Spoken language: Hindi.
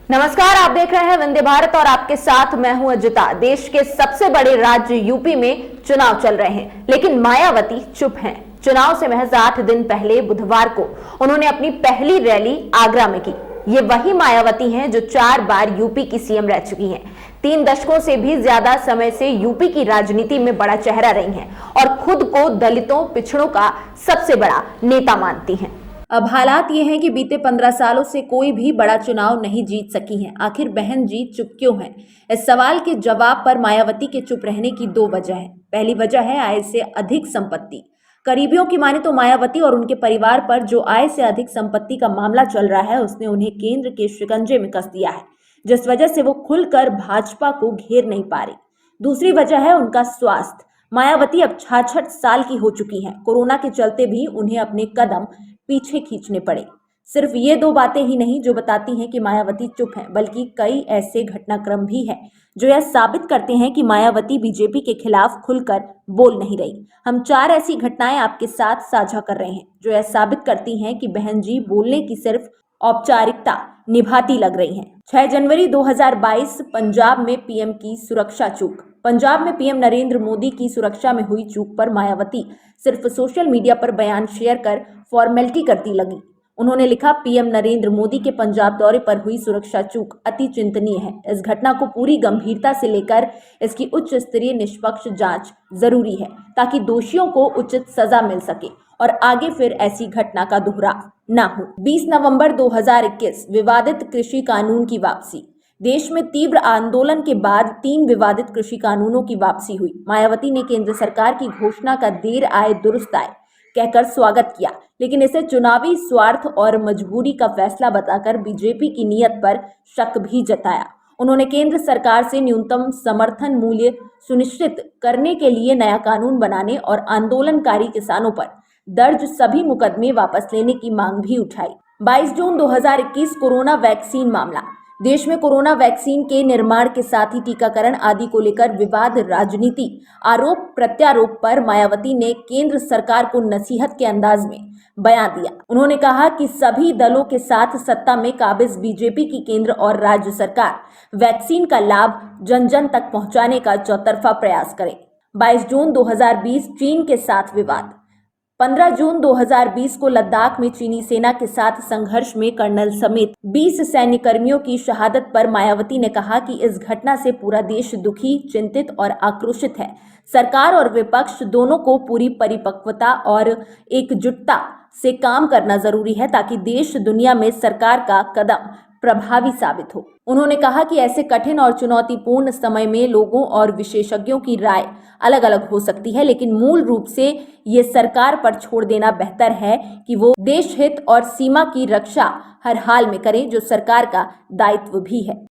नमस्कार, आप देख रहे हैं वंदे भारत और आपके साथ मैं हूं अजिता। देश के सबसे बड़े राज्य यूपी में चुनाव चल रहे हैं, लेकिन मायावती चुप हैं। चुनाव से महज 8 दिन पहले बुधवार को उन्होंने अपनी पहली रैली आगरा में की। ये वही मायावती हैं जो 4 बार यूपी की सीएम रह चुकी हैं। 3 दशकों से भी ज्यादा समय से यूपी की राजनीति में बड़ा चेहरा रही हैं और खुद को दलितों, पिछड़ों का सबसे बड़ा नेता मानती हैं। अब हालात ये हैं कि बीते 15 सालों से कोई भी बड़ा चुनाव नहीं जीत सकी हैं। आखिर बहन जी चुप क्यों हैं? इस सवाल के जवाब पर मायावती के चुप रहने की 2 वजह हैं। पहली वजह है आय से अधिक संपत्ति। करीबियों की माने तो मायावती और उनके परिवार पर जो आय से अधिक संपत्ति का मामला चल रहा है, उसने उन्हें केंद्र के शिकंजे में कस दिया है, जिस वजह से वो खुलकर भाजपा को घेर नहीं पा रही। दूसरी वजह है उनका स्वास्थ्य। मायावती अब 66 साल की हो चुकी हैं। कोरोना के चलते भी उन्हें अपने कदम पीछे खींचने पड़े। सिर्फ ये 2 बातें ही नहीं जो बताती हैं कि मायावती चुप हैं, बल्कि कई ऐसे घटनाक्रम भी हैं जो यह साबित करते हैं कि मायावती बीजेपी के खिलाफ खुलकर बोल नहीं रही। हम 4 ऐसी घटनाएं आपके साथ साझा कर रहे हैं जो यह साबित करती हैं कि बहन जी बोलने की सिर्फ औपचारिकता निभाती लग रही हैं। 6 जनवरी 2022 पंजाब में पीएम की सुरक्षा चूक। पंजाब में पीएम नरेंद्र मोदी की सुरक्षा में हुई चूक पर मायावती सिर्फ सोशल मीडिया पर बयान शेयर कर फॉर्मेलिटी करती लगी। उन्होंने लिखा, पीएम नरेंद्र मोदी के पंजाब दौरे पर हुई सुरक्षा चूक अति चिंतनीय है। इस घटना को पूरी गंभीरता से लेकर इसकी उच्च स्तरीय निष्पक्ष जांच जरूरी है ताकि दोषियों को उचित सजा मिल सके और आगे फिर ऐसी घटना का दोहराव न हो। 20 नवंबर 2021 विवादित कृषि कानून की वापसी। देश में तीव्र आंदोलन के बाद 3 विवादित कृषि कानूनों की वापसी हुई। मायावती ने केंद्र सरकार की घोषणा का देर आए दुरुस्त आए कहकर स्वागत किया, लेकिन इसे चुनावी स्वार्थ और मजबूरी का फैसला बताकर बीजेपी की नीयत पर शक भी जताया। उन्होंने केंद्र सरकार से न्यूनतम समर्थन मूल्य सुनिश्चित करने के लिए नया कानून बनाने और आंदोलनकारी किसानों पर दर्ज सभी मुकदमे वापस लेने की मांग भी उठाई। 22 जून 2021 कोरोना वैक्सीन मामला। देश में कोरोना वैक्सीन के निर्माण के साथ ही टीकाकरण आदि को लेकर विवाद, राजनीति, आरोप प्रत्यारोप पर मायावती ने केंद्र सरकार को नसीहत के अंदाज में बयान दिया। उन्होंने कहा कि सभी दलों के साथ सत्ता में काबिज बीजेपी की केंद्र और राज्य सरकार वैक्सीन का लाभ जन जन तक पहुंचाने का चौतरफा प्रयास करे। 22 जून 2020 चीन के साथ विवाद। 15 जून 2020 को लद्दाख में चीनी सेना के साथ संघर्ष में कर्नल समेत 20 सैन्यकर्मियों की शहादत पर मायावती ने कहा कि इस घटना से पूरा देश दुखी, चिंतित और आक्रोशित है। सरकार और विपक्ष दोनों को पूरी परिपक्वता और एकजुटता से काम करना जरूरी है ताकि देश दुनिया में सरकार का कदम प्रभावी साबित हो। उन्होंने कहा कि ऐसे कठिन और चुनौतीपूर्ण समय में लोगों और विशेषज्ञों की राय अलग अलग हो सकती है, लेकिन मूल रूप से ये सरकार पर छोड़ देना बेहतर है कि वो देश हित और सीमा की रक्षा हर हाल में करे, जो सरकार का दायित्व भी है।